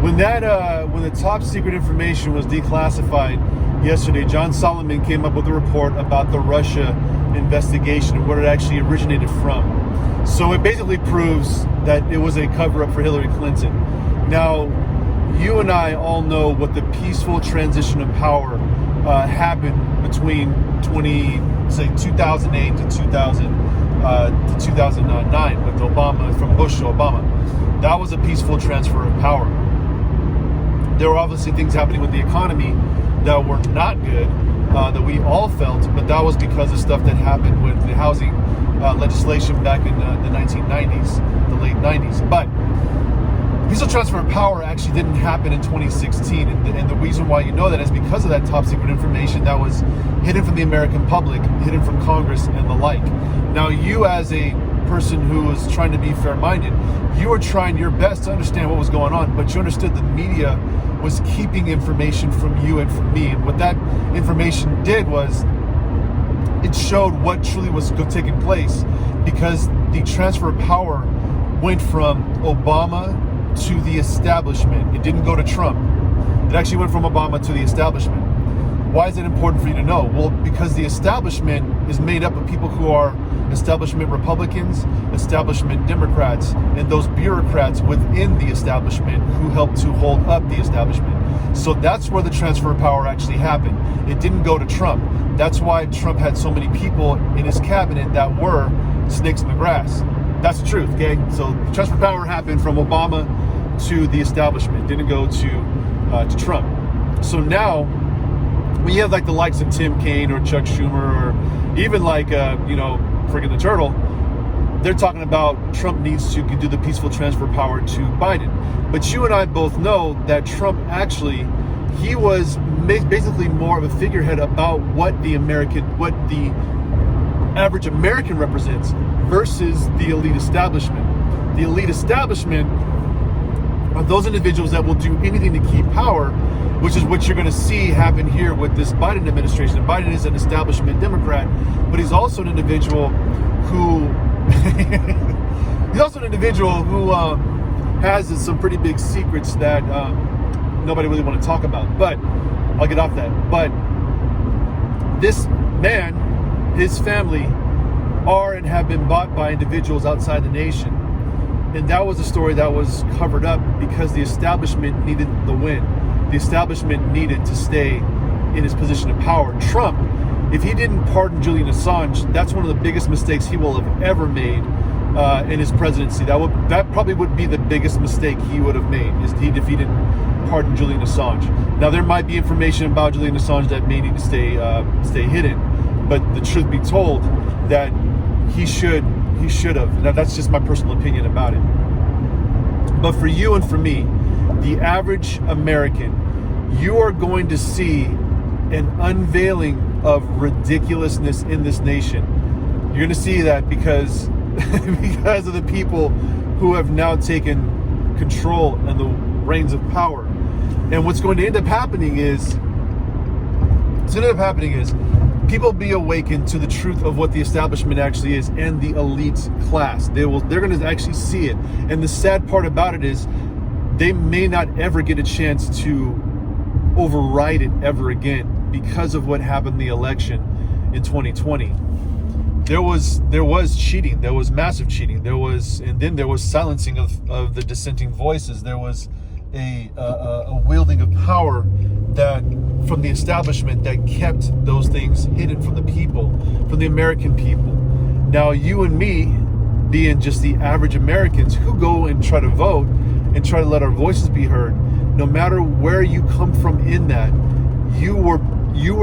When the top secret information was declassified yesterday, John Solomon came up with a report about the Russia investigation and where it actually originated from. So it basically proves that it was a cover-up for Hillary Clinton. Now, you and I all know what the peaceful transition of power happened between 2008 to 2009 with Obama, from Bush to Obama. That was a peaceful transfer of power. There were obviously things happening with the economy that were not good, that we all felt, but that was because of stuff that happened with the housing legislation back in the 1990s, the late 90s. But peaceful transfer of power actually didn't happen in 2016, and the reason why you know that is because of that top secret information that was hidden from the American public, hidden from Congress and the like. Now, you as a person who was trying to be fair-minded, you were trying your best to understand what was going on, but you understood the media was keeping information from you and from me. And what that information did was it showed what truly was taking place, because the transfer of power went from Obama to the establishment. It didn't go to Trump. It actually went from Obama to the establishment. Why is it important for you to know? Well, because the establishment is made up of people who are establishment Republicans, establishment Democrats, and those bureaucrats within the establishment who help to hold up the establishment. So that's where the transfer of power actually happened. It didn't go to Trump. That's why Trump had so many people in his cabinet that were snakes in the grass. That's the truth, okay? So the transfer of power happened from Obama to the establishment. It didn't go to Trump. So now, when you have like the likes of Tim Kaine or Chuck Schumer, or even like, friggin' the Turtle, they're talking about Trump needs to do the peaceful transfer of power to Biden. But you and I both know that Trump actually, he was basically more of a figurehead about what the average American represents versus the elite establishment. The elite establishment are those individuals that will do anything to keep power, which is what you're going to see happen here with this Biden administration. And Biden is an establishment Democrat, but he's also an individual who has some pretty big secrets that nobody really want to talk about. But I'll get off that. But this man, his family, are and have been bought by individuals outside the nation. And that was a story that was covered up because the establishment needed the win. The establishment needed to stay in his position of power. Trump, if he didn't pardon Julian Assange, that's one of the biggest mistakes he will have ever made in his presidency. That probably would be the biggest mistake he would have made, if he didn't pardon Julian Assange. Now, there might be information about Julian Assange that may need to stay hidden, but the truth be told, that he should have. Now, that's just my personal opinion about it. But for you and for me, the average American, you are going to see an unveiling of ridiculousness in this nation. You're going to see that because of the people who have now taken control and the reins of power. And what's going to end up happening is people be awakened to the truth of what the establishment actually is and the elite class. They're going to actually see it. And the sad part about it is they may not ever get a chance to override it ever again because of what happened in the election in 2020. There was cheating. There was massive cheating. And then there was silencing of the dissenting voices. There was a wielding of power that from the establishment that kept those things hidden from the people, from the American people. Now, you and me, being just the average Americans who go and try to vote and try to let our voices be heard, no matter where you come from in that, you were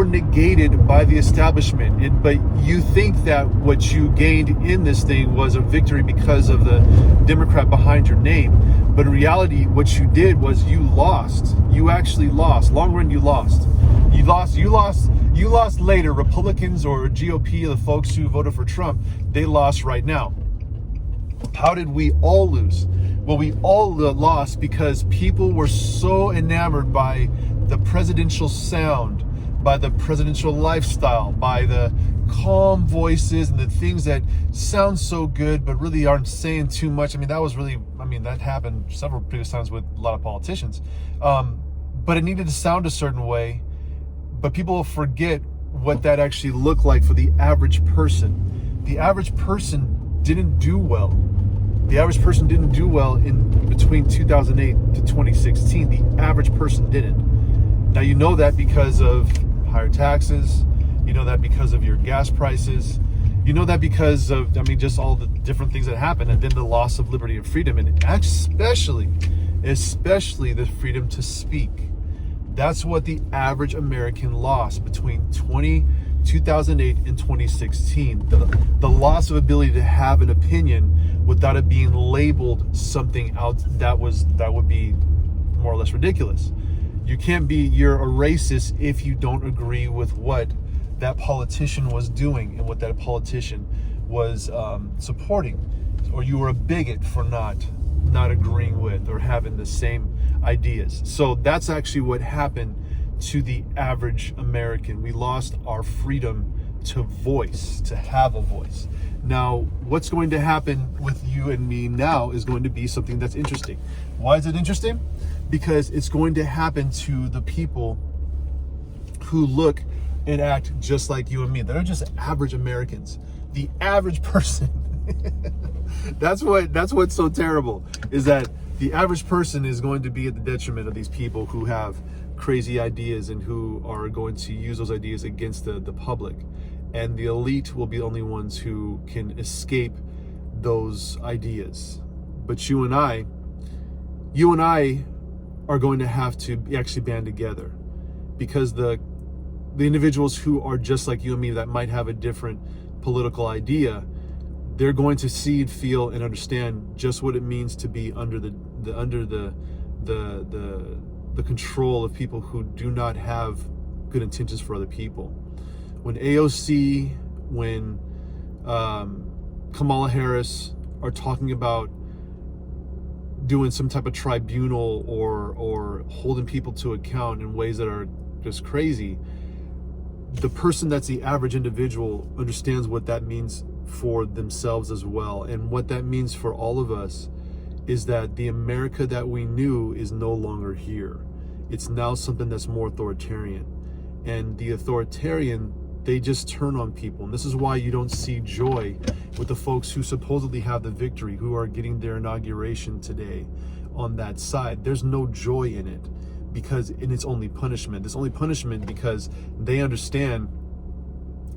negated by the establishment. But you think that what you gained in this thing was a victory because of the Democrat behind your name. But in reality, what you did was you lost. You actually lost. Long run, you lost. You lost later. Republicans or GOP, the folks who voted for Trump, they lost right now. How did we all lose? Well, we all lost because people were so enamored by the presidential sound, by the presidential lifestyle, by the calm voices and the things that sound so good but really aren't saying too much. I mean, mean, that happened several previous times with a lot of politicians. But it needed to sound a certain way. But people will forget what that actually looked like for the average person. The average person didn't do well. The average person didn't do well in between 2008 to 2016. The average person didn't. Now, you know that because of higher taxes. You know that because of your gas prices. You know that because of, just all the different things that happen, and then the loss of liberty and freedom, and especially the freedom to speak. That's what the average American lost between 2008 and 2016. The loss of ability to have an opinion without it being labeled something else that would be more or less ridiculous. You're a racist if you don't agree with what that politician was doing and what that politician was supporting, or you were a bigot for not agreeing with or having the same ideas. So that's actually what happened to the average American. We lost our freedom to voice, to have a voice. Now, what's going to happen with you and me now is going to be something that's interesting. Why is it interesting? Because it's going to happen to the people who look and act just like you and me. They're just average Americans. The average person. That's what's so terrible, is that the average person is going to be at the detriment of these people who have crazy ideas and who are going to use those ideas against the public. And the elite will be the only ones who can escape those ideas. But you and I are going to have to actually band together, because the individuals who are just like you and me that might have a different political idea, they're going to see, feel, and understand just what it means to be under the control of people who do not have good intentions for other people. When AOC, when Kamala Harris are talking about doing some type of tribunal or holding people to account in ways that are just crazy, the person that's the average individual understands what that means for themselves as well. And what that means for all of us is that the America that we knew is no longer here. It's now something that's more authoritarian. And the authoritarian, they just turn on people. And this is why you don't see joy with the folks who supposedly have the victory, who are getting their inauguration today on that side. There's no joy in it, because it's only punishment. It's only punishment because they understand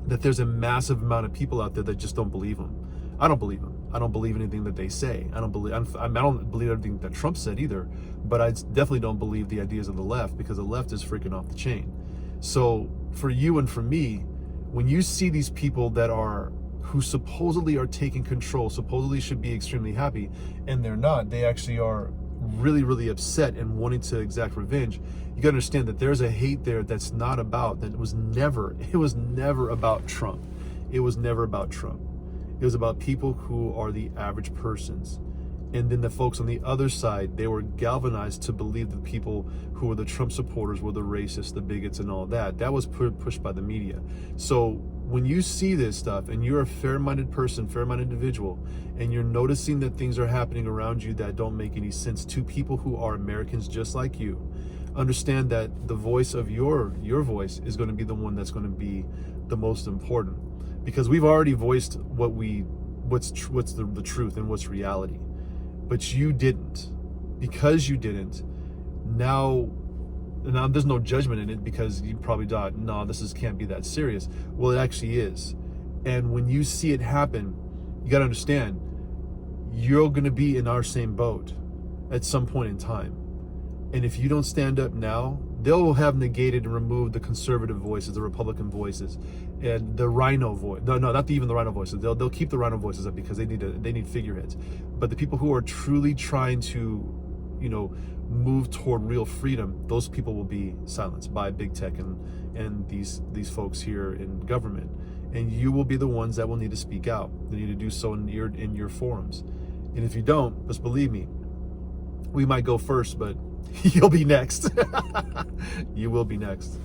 that there's a massive amount of people out there that just don't believe them. I don't believe them. I don't believe anything that they say. I don't believe everything that Trump said either, but I definitely don't believe the ideas of the left, because the left is freaking off the chain. So for you and for me, when you see these people who supposedly are taking control, supposedly should be extremely happy, and they're not, they actually are really, really upset and wanting to exact revenge, you gotta understand that there's a hate there that's not about, it was never about Trump. It was never about Trump. It was about people who are the average persons. And then the folks on the other side, they were galvanized to believe that people who were the Trump supporters were the racists, the bigots, and all that. That was pushed by the media. So when you see this stuff and you're a fair-minded person, fair-minded individual, and you're noticing that things are happening around you that don't make any sense to people who are Americans just like you, understand that the voice of your voice is going to be the one that's going to be the most important, because we've already voiced what's the truth and what's reality. But you didn't. Because you didn't, now there's no judgment in it, because you probably thought, no, this can't be that serious. Well, it actually is. And when you see it happen, you got to understand, you're going to be in our same boat at some point in time. And if you don't stand up now, they'll have negated and removed the conservative voices, the Republican voices, and the rhino voice. No, not even the rhino voices. They'll keep the rhino voices up because they need figureheads. But the people who are truly trying to, move toward real freedom, those people will be silenced by big tech and these folks here in government. And you will be the ones that will need to speak out. They need to do so in your forums. And if you don't, just believe me, we might go first, but you'll be next. You will be next.